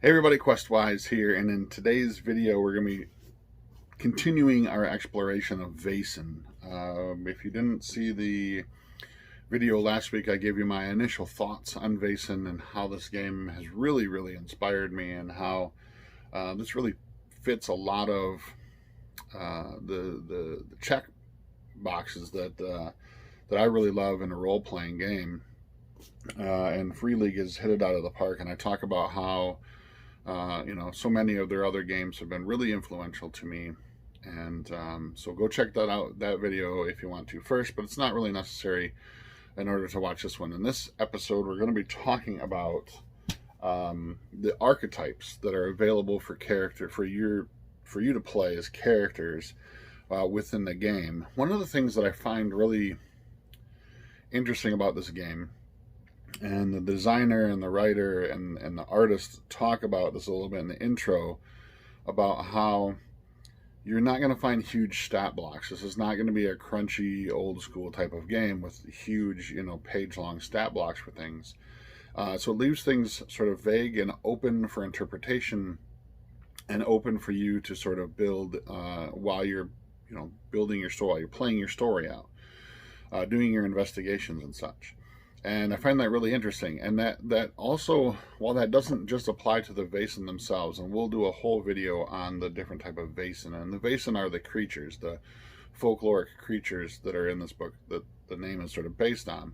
Hey everybody, Questwise here, and in today's video we're going to be continuing our exploration of Vaesen. If you didn't see the video last week, I gave you my initial thoughts on Vaesen and how this game has really inspired me, and how this really fits a lot of the check boxes that I really love in a role-playing game. And Free League has hit it out of the park, and I talk about how so many of their other games have been really influential to me. And so go check that video if you want to first, but it's not really necessary in order to watch this one. In this episode, we're going to be talking about the archetypes that are available for you to play as characters within the game. One of the things that I find really interesting about this game, and the designer and the writer and the artist talk about this a little bit in the intro, about how you're not going to find huge stat blocks. This is not going to be a crunchy, old school type of game with huge, page-long stat blocks for things. So it leaves things sort of vague and open for interpretation, and open for you to sort of build while you're, building your story, while you're playing your story out, doing your investigations and such. And I find that really interesting. And that also, while that doesn't just apply to the Vaesen themselves, and we'll do a whole video on the different type of Vaesen. And the Vaesen are the creatures, the folkloric creatures that are in this book that the name is sort of based on.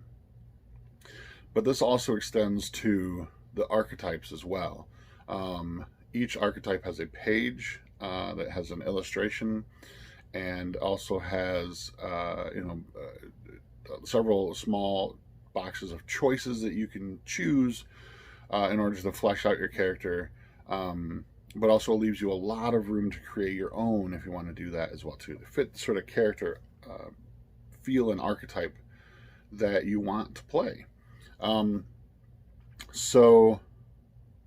But this also extends to the archetypes as well. Each archetype has a page that has an illustration, and also has several small boxes of choices that you can choose in order to flesh out your character, but also leaves you a lot of room to create your own if you want to do that as well too, to fit sort of character feel and archetype that you want to play. So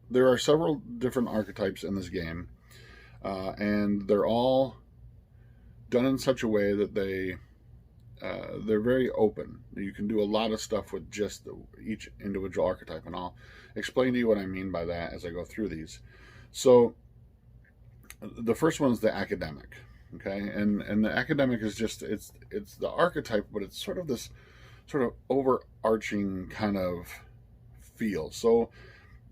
there are several different archetypes in this game, and they're all done in such a way that they're very open. You can do a lot of stuff with just each individual archetype, and I'll explain to you what I mean by that as I go through these. So the first one is the academic, okay? And the academic is just, it's the archetype, but it's sort of this sort of overarching kind of feel. So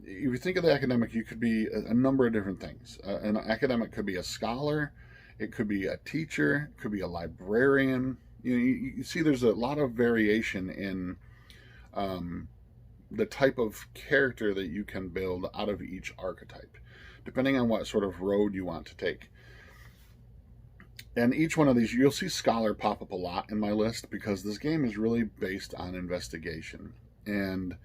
if you think of the academic, you could be a number of different things. An academic could be a scholar, it could be a teacher, it could be a librarian. You see there's a lot of variation in the type of character that you can build out of each archetype, depending on what sort of road you want to take. And each one of these, you'll see scholar pop up a lot in my list, because this game is really based on investigation. And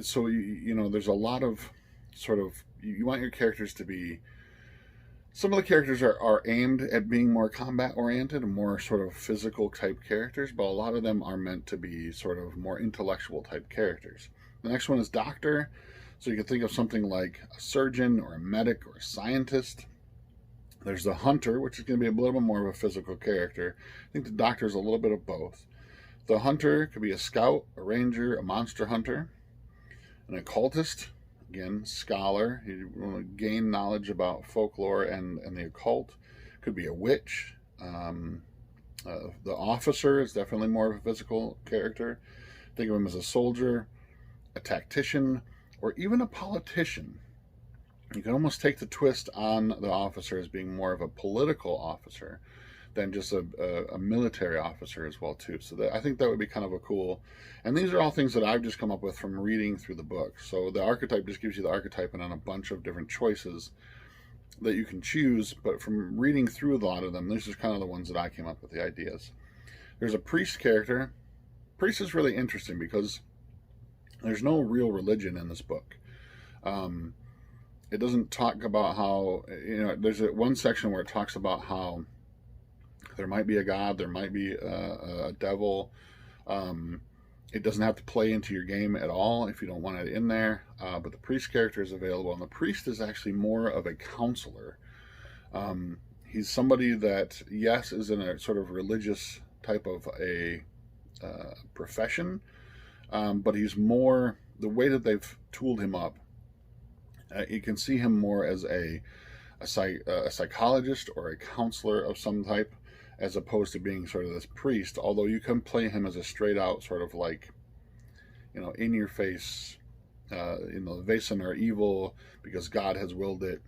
so, there's a lot of sort of, you want your characters to be, some of the characters are aimed at being more combat oriented and more sort of physical type characters, but a lot of them are meant to be sort of more intellectual type characters. The next one is doctor. So you can think of something like a surgeon or a medic or a scientist. There's the hunter, which is going to be a little bit more of a physical character. I think the doctor is a little bit of both. The hunter could be a scout, a ranger, a monster hunter. An occultist, again, scholar. You want to gain knowledge about folklore and the occult. Could be a witch. The officer is definitely more of a physical character. Think of him as a soldier, a tactician, or even a politician. You can almost take the twist on the officer as being more of a political officer than just a military officer as well too. So I think that would be kind of a cool, and these are all things that I've just come up with from reading through the book. So the archetype just gives you the archetype and then a bunch of different choices that you can choose, but from reading through a lot of them, these are kind of the ones that I came up with the ideas. There's a priest character. Priest is really interesting because there's no real religion in this book. It doesn't talk about how, there's one section where it talks about how there might be a god, there might be a devil. It doesn't have to play into your game at all if you don't want it in there. But the priest character is available, and the priest is actually more of a counselor. He's somebody that, yes, is in a sort of religious type of a profession, but he's more, the way that they've tooled him up You can see him more as a psychologist or a counselor of some type, as opposed to being sort of this priest. Although you can play him as a straight out sort of like, in your face, the Vaesen are evil because God has willed it.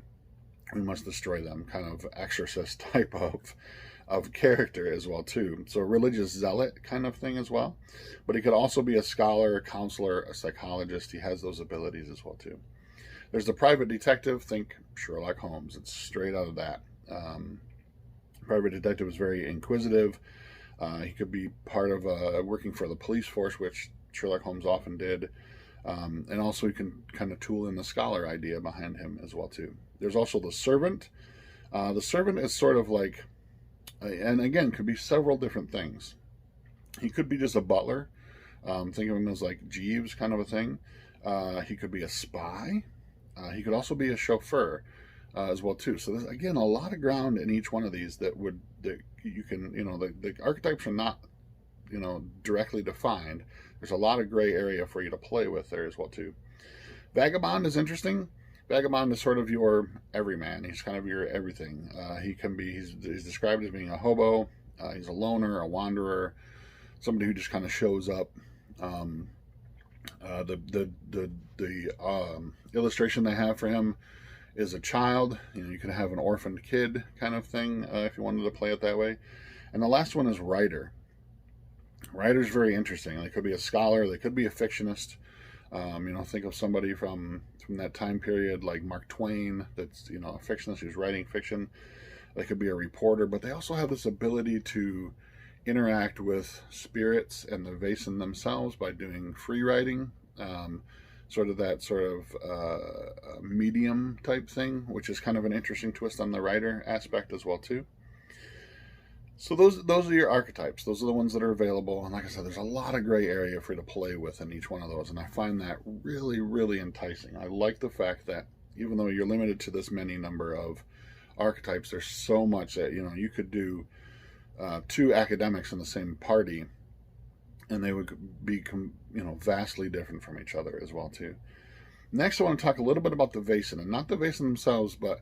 We must destroy them, kind of exorcist type of character as well too. So a religious zealot kind of thing as well. But he could also be a scholar, a counselor, a psychologist. He has those abilities as well too. There's the private detective. Think Sherlock Holmes. It's straight out of that. Private detective is very inquisitive. He could be part of working for the police force, which Sherlock Holmes often did. And also you can kind of tool in the scholar idea behind him as well too. There's also the servant. The servant is sort of like, and again, could be several different things. He could be just a butler. Think of him as like Jeeves kind of a thing. He could be a spy. He could also be a chauffeur as well too. So there's, again, a lot of ground in each one of these that you can, the archetypes are not, directly defined. There's a lot of gray area for you to play with there as well too. Vagabond is interesting. Vagabond is sort of your everyman. He's kind of your everything. He's described as being a hobo. He's a loner, a wanderer, somebody who just kind of shows up. The illustration they have for him is a child. You can have an orphaned kid kind of thing if you wanted to play it that way. And the last one is writer. Writer's very interesting. They could be a scholar. They could be a fictionist. Think of somebody from that time period like Mark Twain. That's a fictionist who's writing fiction. They could be a reporter, but they also have this ability to interact with spirits and the Vaesen themselves by doing free writing, sort of medium type thing, which is kind of an interesting twist on the writer aspect as well too. So those are your archetypes. Those are the ones that are available. And like I said, there's a lot of gray area for you to play with in each one of those. And I find that really, really enticing. I like the fact that even though you're limited to this many number of archetypes, there's so much that, you could do two academics in the same party and they would be, vastly different from each other as well too. Next, I want to talk a little bit about the Vaesen, and not the Vaesen themselves, but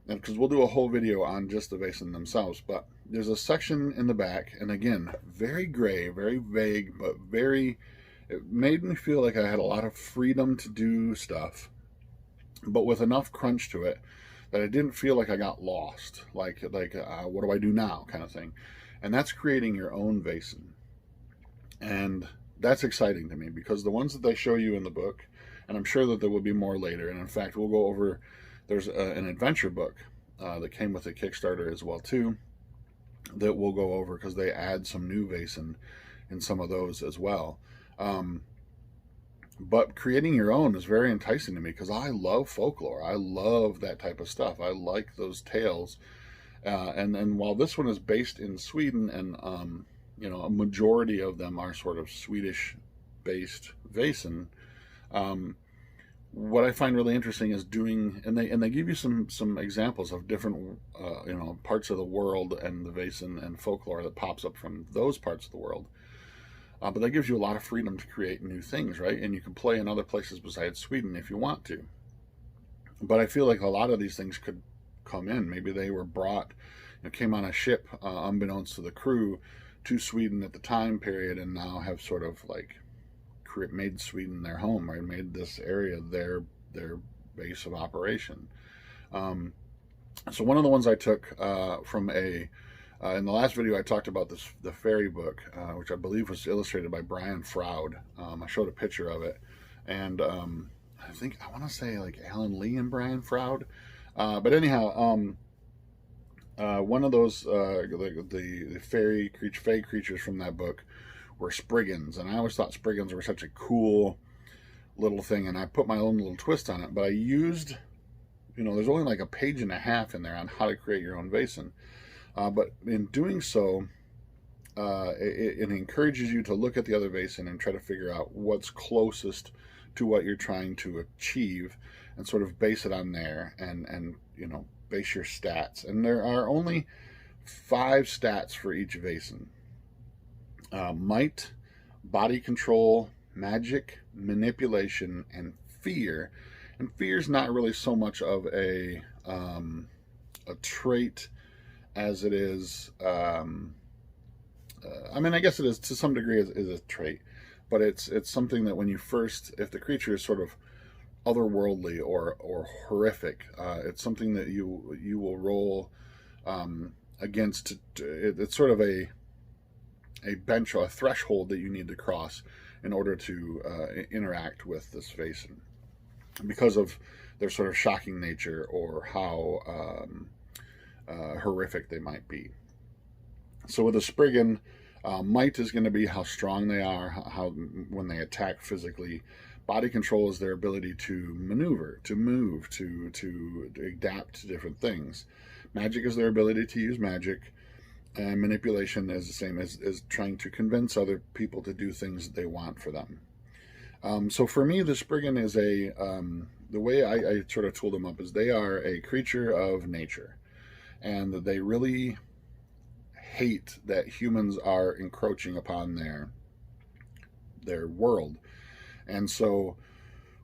because we'll do a whole video on just the Vaesen themselves, but there's a section in the back, and again, very gray, very vague, but it made me feel like I had a lot of freedom to do stuff, but with enough crunch to it that I didn't feel like I got lost, like what do I do now kind of thing. And that's creating your own Vaesen. And that's exciting to me because the ones that they show you in the book, and I'm sure that there will be more later, and in fact we'll go over, there's an adventure book that came with a Kickstarter as well too, that we'll go over because they add some new Vaesen in some of those as well. But creating your own is very enticing to me because I love folklore. I love that type of stuff. I like those tales. And while this one is based in Sweden and, a majority of them are sort of Swedish-based Vaesen, what I find really interesting is doing, and they give you some examples of different, parts of the world and the Vaesen and folklore that pops up from those parts of the world. But that gives you a lot of freedom to create new things, right? And you can play in other places besides Sweden if you want to. But I feel like a lot of these things could come in. Maybe they were brought, came on a ship, unbeknownst to the crew, to Sweden at the time period, and now have sort of like made Sweden their home, right? Made this area their base of operation. So one of the ones I took from in the last video I talked about the fairy book, which I believe was illustrated by Brian Froud. I showed a picture of it, and I want to say like Alan Lee and Brian Froud. But anyhow, one of those the fey creatures from that book were Spriggans, and I always thought Spriggans were such a cool little thing, and I put my own little twist on it. But I used, there's only like a page and a half in there on how to create your own Vaesen. But in doing so, it encourages you to look at the other Vaesen and try to figure out what's closest to what you're trying to achieve, and sort of base it on there, and base your stats. And there are only 5 stats for each Vaesen: might, body control, magic, manipulation, and fear. And fear is not really so much of a trait as it is. I mean, I guess it is to some degree is a trait, but it's something that when you first, if the creature is sort of otherworldly or horrific, it's something that you will roll against. It's sort of a bench or a threshold that you need to cross in order to interact with this Vaesen, because of their sort of shocking nature or how horrific they might be. So with a Spriggan, might is going to be how strong they are, how when they attack physically. Body control is their ability to maneuver, to move, to adapt to different things. Magic is their ability to use magic, and manipulation is the same as trying to convince other people to do things that they want for them. So for me, the Spriggan is the way I sort of tooled them up is they are a creature of nature, and they really hate that humans are encroaching upon their world. And so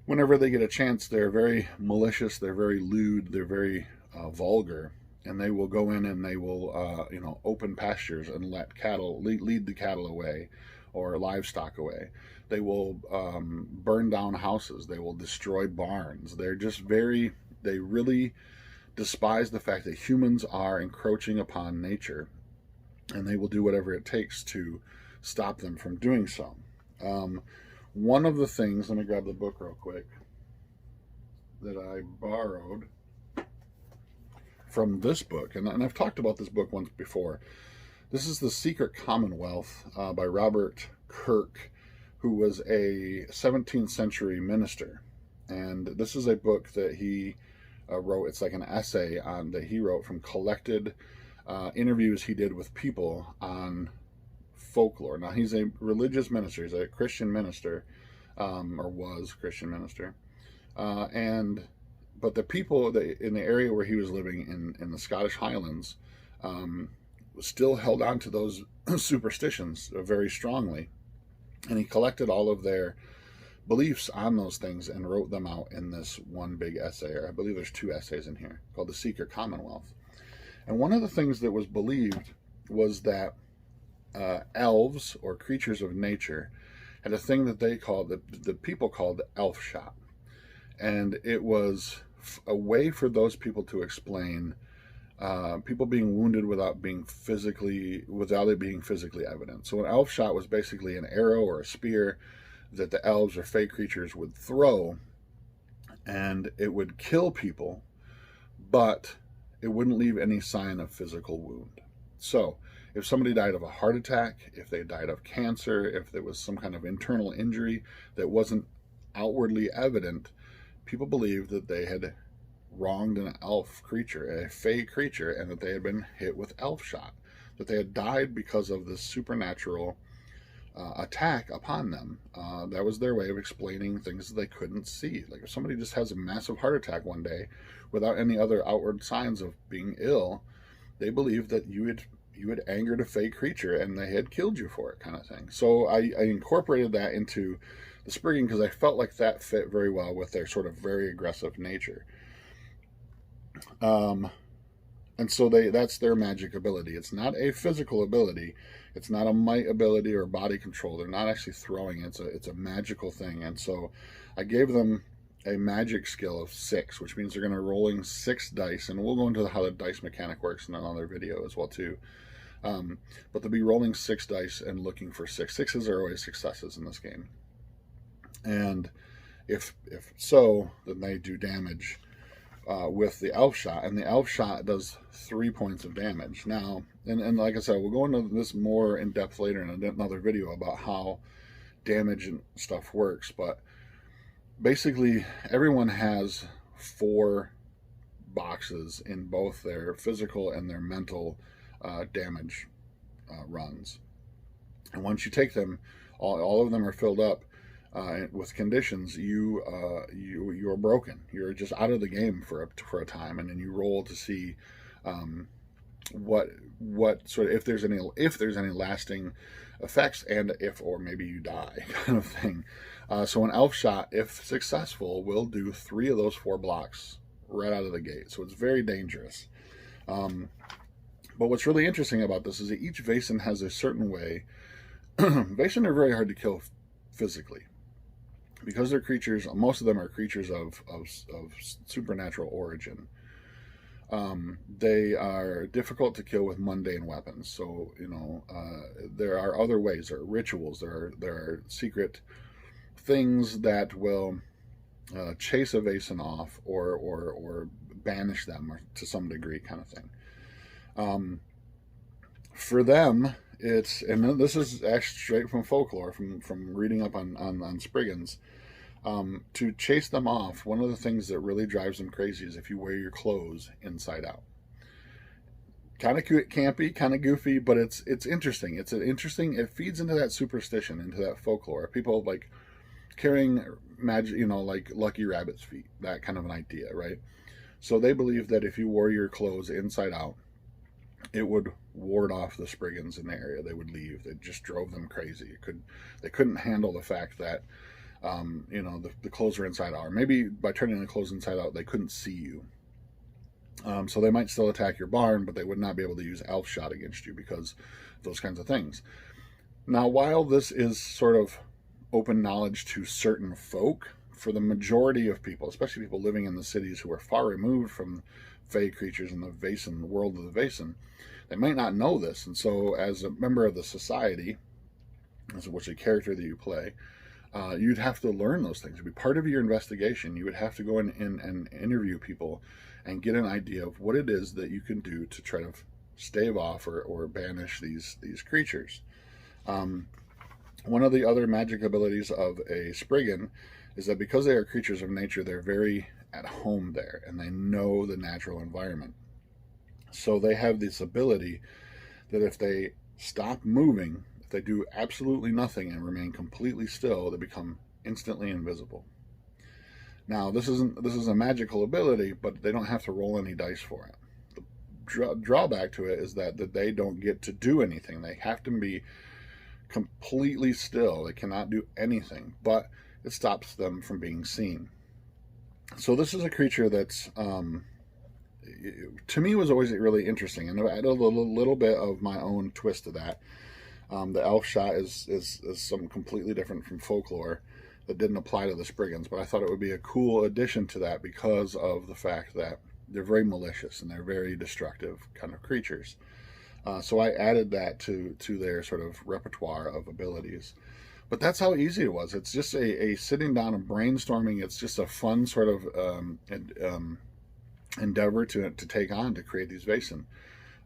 whenever they get a chance, they're very malicious, they're very lewd, they're very vulgar, and they will go in and they will open pastures and let cattle lead the cattle away or livestock away. They will burn down houses, they will destroy barns. They really despise the fact that humans are encroaching upon nature, and they will do whatever it takes to stop them from doing so. One of the things, let me grab the book real quick, that I borrowed from this book, and I've talked about this book once before. This is The Secret Commonwealth by Robert Kirk, who was a 17th century minister. And this is a book that he wrote. It's like an essay that he wrote from collected interviews he did with people on folklore. Now, he's a religious minister. He's a Christian minister, or was a Christian minister. But the people in the area where he was living in the Scottish Highlands still held on to those superstitions very strongly. And he collected all of their beliefs on those things and wrote them out in this one big essay, or I believe there's 2 essays in here, called The Secret Commonwealth. And one of the things that was believed was that elves, or creatures of nature, had a thing that they called, the people called elf shot. And it was a way for those people to explain people being wounded without it being physically evident. So an elf shot was basically an arrow or a spear that the elves or fey creatures would throw, and it would kill people, but it wouldn't leave any sign of physical wound. So if somebody died of a heart attack, if they died of cancer, if there was some kind of internal injury that wasn't outwardly evident, people believed that they had wronged an elf creature, a fey creature, and that they had been hit with elf shot, that they had died because of this supernatural attack upon them. That was their way of explaining things that they couldn't see. Like if somebody just has a massive heart attack one day without any other outward signs of being ill, they believed that you had angered a fey creature and they had killed you for it, kind of thing. So I incorporated that into the Spriggan because I felt like that fit very well with their sort of very aggressive nature. And so that's their magic ability. It's not a physical ability. It's not a might ability or body control. They're not actually throwing. It's a magical thing. And so I gave them a magic skill of 6, which means they're going to rolling 6 dice. And we'll go into how the dice mechanic works in another video as well too. But they'll be rolling 6 dice and looking for 6. 6s are always successes in this game. And if so, then they do damage with the elf shot, and the elf shot does 3 points of damage. Now, and like I said, we'll go into this more in depth later in another video about how damage and stuff works, but basically everyone has 4 boxes in both their physical and their mental damage runs, and once you take them, all of them are filled up with conditions. You are broken. You're just out of the game for a time, and then you roll to see what what sort of, if there's any lasting effects, and if, or maybe you die, kind of thing. So an elf shot, if successful, will do 3 of those 4 blocks right out of the gate. So it's very dangerous. But what's really interesting about this is that each Vaesen has a certain way. Vaesen are very hard to kill physically, because they're creatures. Most of them are creatures of supernatural origin. They are difficult to kill with mundane weapons. So, you know, there are other ways. There are rituals. There are secret things that will chase a Vaesen off, or banish them, or to some degree, kind of thing. For them, it's, and this is actually straight from Folklore, from reading up on Spriggans. To chase them off, one of the things that really drives them crazy is if you wear your clothes inside out. Kind of campy, kind of goofy, but it's interesting. It feeds into that superstition, into that folklore. People like carrying magic, you know, like lucky rabbit's feet, that kind of an idea, right? So they believe that if you wore your clothes inside out, it would ward off the Spriggans in the area. They would leave. It just drove them crazy. They couldn't handle the fact that you know, the clothes are inside out. Or maybe by turning the clothes inside out, they couldn't see you. So they might still attack your barn, but they would not be able to use elf shot against you because of those kinds of things. Now, while this is sort of open knowledge to certain folk, for the majority of people, especially people living in the cities who are far removed from Fey creatures in the Vaesen, the world of the Vaesen, they might not know this. And so as a member of the society, as which a character that you play, you'd have to learn those things. It'd be part of your investigation. You would have to go in and interview people and get an idea of what it is that you can do to try to stave off or banish these creatures. One of the other magic abilities of a Spriggan is that because they are creatures of nature, they're very at home there, and they know the natural environment. So they have this ability that if they stop moving, if they do absolutely nothing and remain completely still, they become instantly invisible. Now, this is a magical ability, but they don't have to roll any dice for it. The drawback to it is that they don't get to do anything. They have to be completely still. They cannot do anything, but it stops them from being seen. So this is a creature that's, to me, was always really interesting, and I added a little bit of my own twist to that. The elf shot is something completely different from Folklore that didn't apply to the Spriggans, but I thought it would be a cool addition to that because of the fact that they're very malicious and they're very destructive kind of creatures. So I added that to their sort of repertoire of abilities. But that's how easy it was. It's just a sitting down and brainstorming. It's just a fun sort of endeavor to take on to create these Vaesen.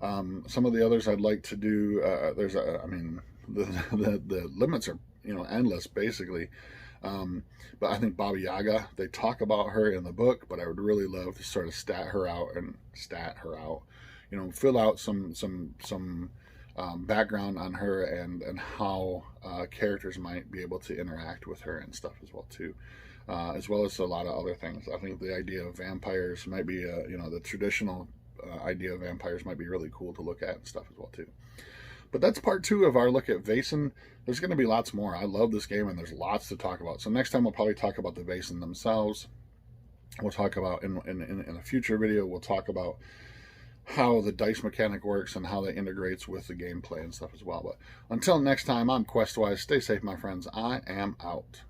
Some of the others I'd like to do. The limits are endless basically. But I think Baba Yaga, they talk about her in the book, but I would really love to sort of stat her out. Fill out some background on her and how characters might be able to interact with her and stuff as well too, as well as a lot of other things. I think the idea of vampires might be the traditional idea of vampires might be really cool to look at and stuff as well too. But that's part 2 of our look at Vaesen. There's going to be lots more. I love this game, and there's lots to talk about. So next time we'll probably talk about the Vaesen themselves. We'll talk about in a future video. We'll talk about how the dice mechanic works and how that integrates with the gameplay and stuff as well. But until next time, I'm Questwise. Stay safe, my friends. I am out.